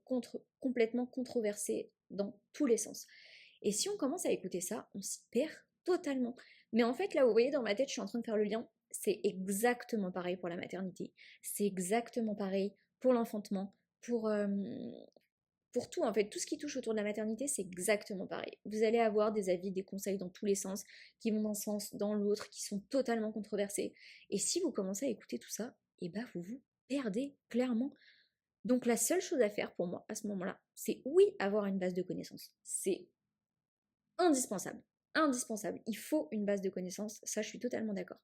complètement controversés dans tous les sens. Et si on commence à écouter ça, on s'y perd totalement. Mais en fait, là, vous voyez, dans ma tête, je suis en train de faire le lien. C'est exactement pareil pour la maternité. C'est exactement pareil pour l'enfantement, pour tout en fait, tout ce qui touche autour de la maternité, c'est exactement pareil. Vous allez avoir des avis, des conseils dans tous les sens, qui vont d'un sens, dans l'autre, qui sont totalement controversés. Et si vous commencez à écouter tout ça, et bah vous vous perdez clairement. Donc la seule chose à faire pour moi à ce moment-là, c'est oui avoir une base de connaissances. C'est indispensable. Indispensable. Il faut une base de connaissances, ça je suis totalement d'accord.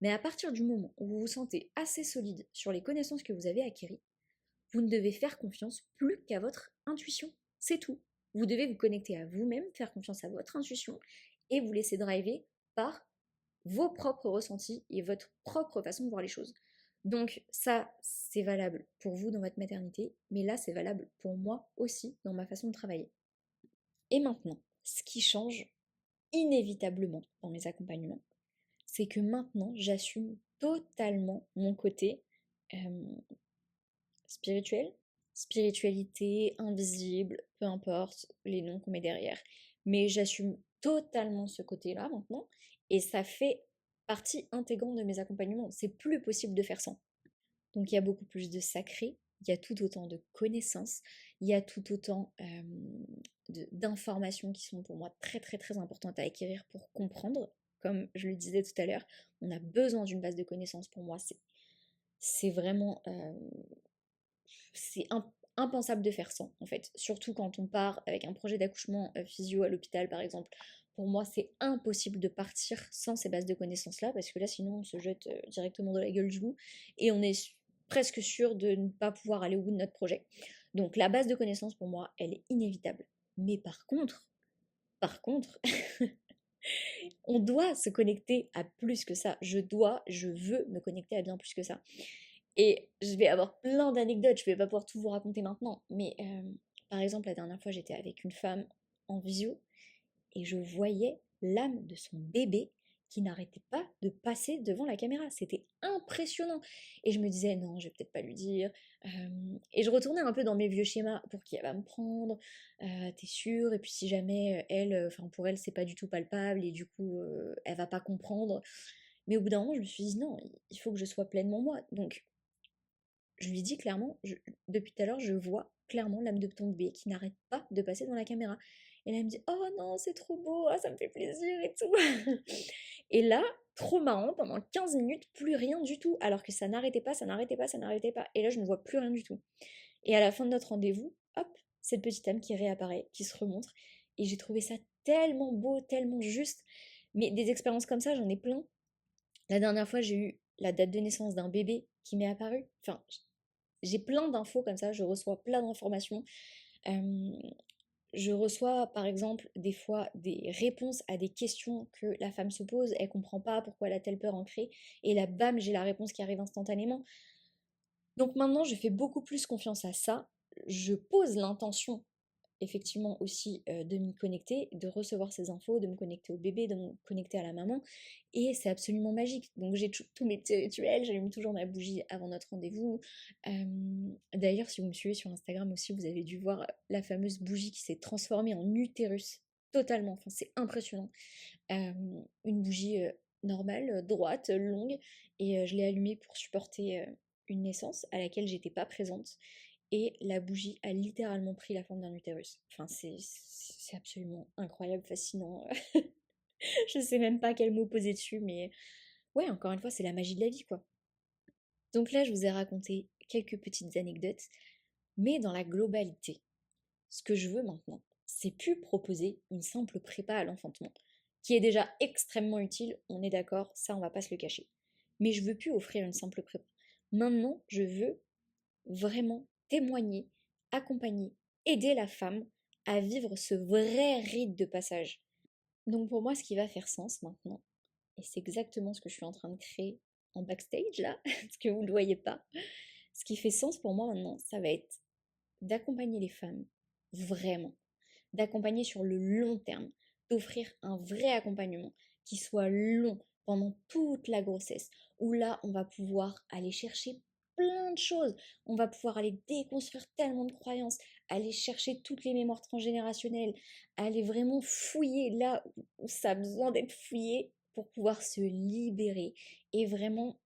Mais à partir du moment où vous vous sentez assez solide sur les connaissances que vous avez acquises, vous ne devez faire confiance plus qu'à votre intuition. C'est tout. Vous devez vous connecter à vous-même, faire confiance à votre intuition et vous laisser driver par vos propres ressentis et votre propre façon de voir les choses. Donc ça, c'est valable pour vous dans votre maternité, mais là, c'est valable pour moi aussi dans ma façon de travailler. Et maintenant, ce qui change inévitablement dans mes accompagnements, c'est que maintenant, j'assume totalement mon côté spirituel, spiritualité, invisible, peu importe les noms qu'on met derrière. Mais j'assume totalement ce côté-là maintenant et ça fait partie intégrante de mes accompagnements. C'est plus possible de faire sans. Donc il y a beaucoup plus de sacré, il y a tout autant de connaissances, il y a tout autant d'informations qui sont pour moi très très très importantes à acquérir pour comprendre. Comme je le disais tout à l'heure, on a besoin d'une base de connaissances pour moi. C'est vraiment c'est impensable de faire sans, en fait. Surtout quand on part avec un projet d'accouchement physio à l'hôpital, par exemple. Pour moi, c'est impossible de partir sans ces bases de connaissances-là, parce que là, sinon, on se jette directement dans la gueule du loup, et on est presque sûre de ne pas pouvoir aller au bout de notre projet. Donc la base de connaissances pour moi, elle est inévitable. Mais par contre, on doit se connecter à plus que ça. Je veux me connecter à bien plus que ça. Et je vais avoir plein d'anecdotes, je vais pas pouvoir tout vous raconter maintenant. Mais par exemple, la dernière fois, j'étais avec une femme en visio et je voyais l'âme de son bébé qui n'arrêtait pas de passer devant la caméra. C'était impressionnant. Et je me disais, non, je vais peut-être pas lui dire. Et je retournais un peu dans mes vieux schémas pour qui elle va me prendre, t'es sûre? Et puis si jamais elle, enfin pour elle, c'est pas du tout palpable et du coup, elle va pas comprendre. Mais au bout d'un moment, je me suis dit, non, il faut que je sois pleinement moi. Donc, je lui dis clairement, depuis tout à l'heure, je vois clairement l'âme de ton bébé qui n'arrête pas de passer dans la caméra. Et là, elle me dit, oh non, c'est trop beau, ah, ça me fait plaisir et tout. Et là, trop marrant, pendant 15 minutes, plus rien du tout. Alors que ça n'arrêtait pas, ça n'arrêtait pas, ça n'arrêtait pas. Et là, je ne vois plus rien du tout. Et à la fin de notre rendez-vous, hop, cette petite âme qui réapparaît, qui se remontre. Et j'ai trouvé ça tellement beau, tellement juste. Mais des expériences comme ça, j'en ai plein. La dernière fois, j'ai eu la date de naissance d'un bébé qui m'est apparu. Enfin, j'ai plein d'infos comme ça, je reçois plein d'informations. Euh, je reçois par exemple des fois des réponses à des questions que la femme se pose, elle comprend pas pourquoi elle a telle peur ancrée, et là bam, j'ai la réponse qui arrive instantanément. Donc maintenant, je fais beaucoup plus confiance à ça. Je pose l'intention effectivement aussi de m'y connecter, de recevoir ces infos, de me connecter au bébé, de me connecter à la maman. Et c'est absolument magique. Donc j'ai tous mes petits rituels, j'allume toujours ma bougie avant notre rendez-vous. D'ailleurs, si vous me suivez sur Instagram aussi, vous avez dû voir la fameuse bougie qui s'est transformée en utérus. Totalement, enfin c'est impressionnant. Une bougie normale, droite, longue, et je l'ai allumée pour supporter une naissance à laquelle j'étais pas présente et la bougie a littéralement pris la forme d'un utérus. Enfin, c'est absolument incroyable, fascinant. Je sais même pas quel mot poser dessus, mais ouais, encore une fois, c'est la magie de la vie, quoi. Donc là, je vous ai raconté quelques petites anecdotes, mais dans la globalité, ce que je veux maintenant, c'est plus proposer une simple prépa à l'enfantement, qui est déjà extrêmement utile, on est d'accord, ça on va pas se le cacher. Mais je veux plus offrir une simple prépa. Maintenant, je veux vraiment témoigner, accompagner, aider la femme à vivre ce vrai rite de passage. Donc pour moi, ce qui va faire sens maintenant, et c'est exactement ce que je suis en train de créer en backstage là, parce que vous ne le voyez pas, ce qui fait sens pour moi maintenant, ça va être d'accompagner les femmes, vraiment, d'accompagner sur le long terme, d'offrir un vrai accompagnement qui soit long pendant toute la grossesse, où là, on va pouvoir aller chercher plein de choses, on va pouvoir aller déconstruire tellement de croyances, aller chercher toutes les mémoires transgénérationnelles, aller vraiment fouiller là où ça a besoin d'être fouillé pour pouvoir se libérer et vraiment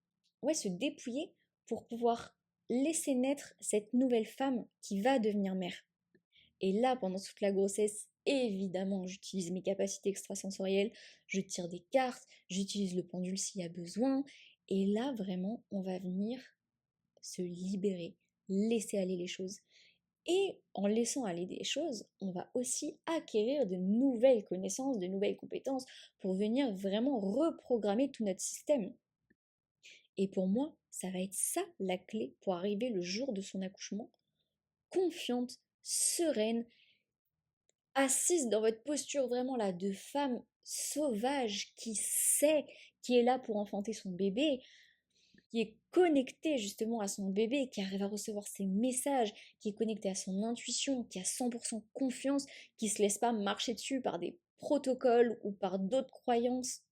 ouais, se dépouiller pour pouvoir laisser naître cette nouvelle femme qui va devenir mère. Et là, pendant toute la grossesse, évidemment, j'utilise mes capacités extrasensorielles, je tire des cartes, j'utilise le pendule s'il y a besoin. Et là, vraiment, on va venir se libérer, laisser aller les choses. Et en laissant aller des choses, on va aussi acquérir de nouvelles connaissances, de nouvelles compétences pour venir vraiment reprogrammer tout notre système. Et pour moi, ça va être ça la clé pour arriver le jour de son accouchement, confiante, sereine, assise dans votre posture vraiment là de femme sauvage qui sait, qui est là pour enfanter son bébé, qui est connectée justement à son bébé, qui arrive à recevoir ses messages, qui est connectée à son intuition, qui a 100% confiance, qui se laisse pas marcher dessus par des protocoles ou par d'autres croyances.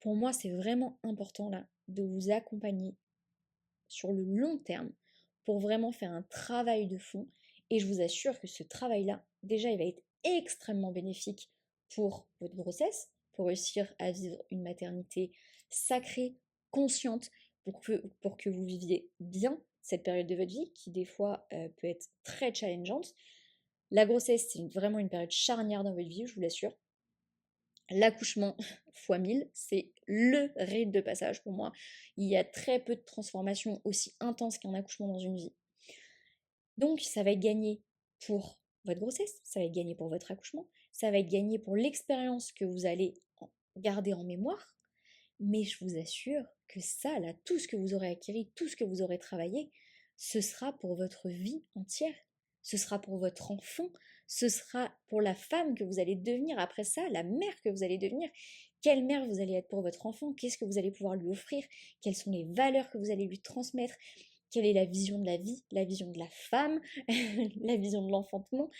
Pour moi, c'est vraiment important là de vous accompagner sur le long terme pour vraiment faire un travail de fond. Et je vous assure que ce travail-là, déjà, il va être extrêmement bénéfique pour votre grossesse, pour réussir à vivre une maternité sacrée, consciente, pour que vous viviez bien cette période de votre vie qui des fois peut être très challengeante. La grossesse, c'est vraiment une période charnière dans votre vie, je vous l'assure. L'accouchement fois 1000, c'est le rite de passage pour moi. Il y a très peu de transformations aussi intenses qu'un accouchement dans une vie. Donc ça va être gagné pour votre grossesse, ça va être gagné pour votre accouchement, ça va être gagné pour l'expérience que vous allez garder en mémoire, mais je vous assure que ça, là, tout ce que vous aurez acquis, tout ce que vous aurez travaillé, ce sera pour votre vie entière. Ce sera pour votre enfant, ce sera pour la femme que vous allez devenir après ça, la mère que vous allez devenir. Quelle mère vous allez être pour votre enfant? Qu'est-ce que vous allez pouvoir lui offrir? Quelles sont les valeurs que vous allez lui transmettre? Quelle est la vision de la vie, la vision de la femme, la vision de l'enfantement?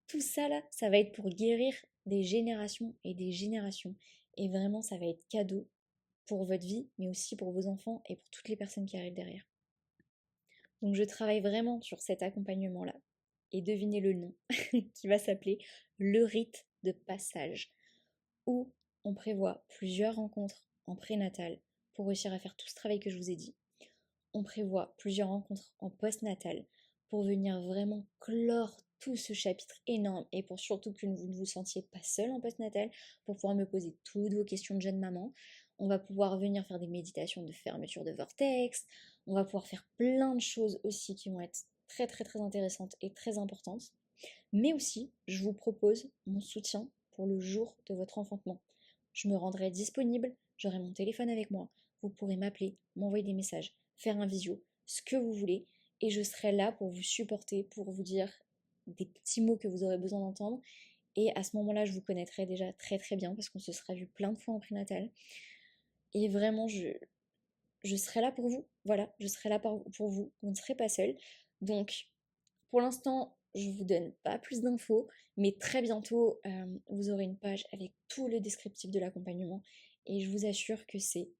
Tout ça là, ça va être pour guérir des générations et des générations. Et vraiment, ça va être cadeau pour votre vie, mais aussi pour vos enfants et pour toutes les personnes qui arrivent derrière. Donc je travaille vraiment sur cet accompagnement-là. Et devinez le nom, qui va s'appeler le rite de passage, où on prévoit plusieurs rencontres en prénatal pour réussir à faire tout ce travail que je vous ai dit. On prévoit plusieurs rencontres en postnatal pour venir vraiment clore tout ce chapitre énorme et pour surtout que vous ne vous sentiez pas seul en postnatal, pour pouvoir me poser toutes vos questions de jeune maman. On va pouvoir venir faire des méditations de fermeture de vortex. On va pouvoir faire plein de choses aussi qui vont être très très très intéressantes et très importantes. Mais aussi, je vous propose mon soutien pour le jour de votre enfantement. Je me rendrai disponible, j'aurai mon téléphone avec moi. Vous pourrez m'appeler, m'envoyer des messages, faire un visio, ce que vous voulez, et je serai là pour vous supporter, pour vous dire des petits mots que vous aurez besoin d'entendre. Et à ce moment-là, je vous connaîtrai déjà très très bien parce qu'on se sera vu plein de fois en prénatal. Et vraiment, je serai là pour vous. Voilà, je serai là pour vous. Vous ne serez pas seul. Donc, pour l'instant, je vous donne pas plus d'infos, mais très bientôt, vous aurez une page avec tout le descriptif de l'accompagnement. Et je vous assure que c'est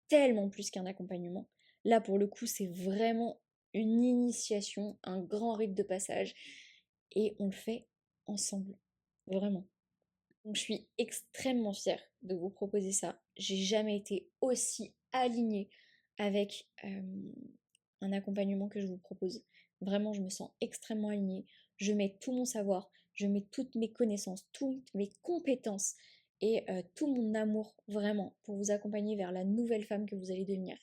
tellement plus qu'un accompagnement. Là, pour le coup, c'est vraiment une initiation, un grand rite de passage. Et on le fait ensemble. Vraiment. Donc je suis extrêmement fière de vous proposer ça. J'ai jamais été aussi alignée avec un accompagnement que je vous propose. Vraiment, je me sens extrêmement alignée. Je mets tout mon savoir, je mets toutes mes connaissances, toutes mes compétences et tout mon amour vraiment pour vous accompagner vers la nouvelle femme que vous allez devenir.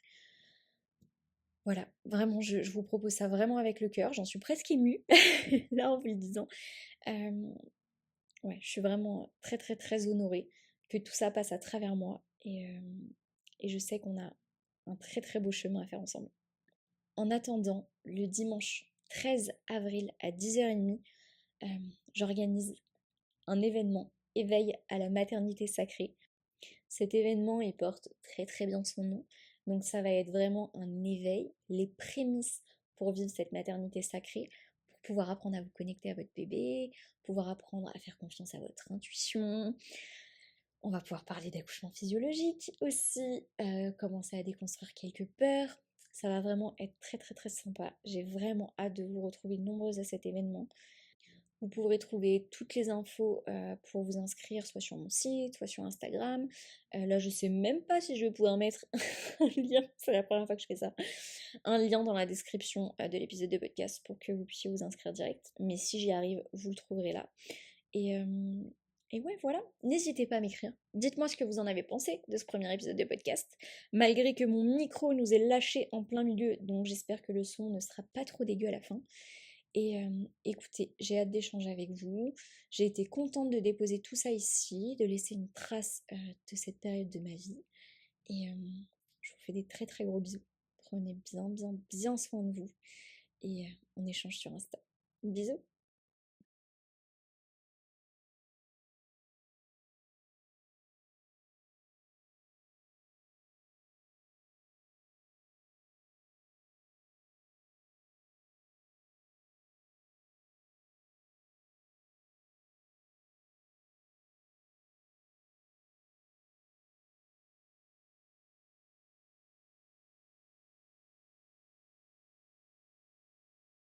Voilà, vraiment, je vous propose ça vraiment avec le cœur. J'en suis presque émue là en vous le disant. Euh, Ouais, je suis vraiment très très très honorée que tout ça passe à travers moi et je sais qu'on a un très très beau chemin à faire ensemble. En attendant, le dimanche 13 avril à 10h30, euh, j'organise un événement éveil à la maternité sacrée. Cet événement, il porte très très bien son nom. Donc ça va être vraiment un éveil, les prémices pour vivre cette maternité sacrée, pour pouvoir apprendre à vous connecter à votre bébé, pouvoir apprendre à faire confiance à votre intuition. On va pouvoir parler d'accouchement physiologique aussi, commencer à déconstruire quelques peurs. Ça va vraiment être très très très sympa. J'ai vraiment hâte de vous retrouver nombreuses à cet événement. Vous pourrez trouver toutes les infos pour vous inscrire, soit sur mon site, soit sur Instagram. Là, je sais même pas si je vais pouvoir mettre un lien, c'est la première fois que je fais ça, un lien dans la description de l'épisode de podcast pour que vous puissiez vous inscrire direct. Mais si j'y arrive, vous le trouverez là. Et, euh, et ouais, voilà. N'hésitez pas à m'écrire. Dites-moi ce que vous en avez pensé de ce premier épisode de podcast. Malgré que mon micro nous ait lâché en plein milieu, donc j'espère que le son ne sera pas trop dégueu à la fin. Et écoutez, j'ai hâte d'échanger avec vous. J'ai été contente de déposer tout ça ici, de laisser une trace de cette période de ma vie. Et je vous fais des très très gros bisous. Prenez bien bien bien soin de vous. Et on échange sur Insta. Bisous.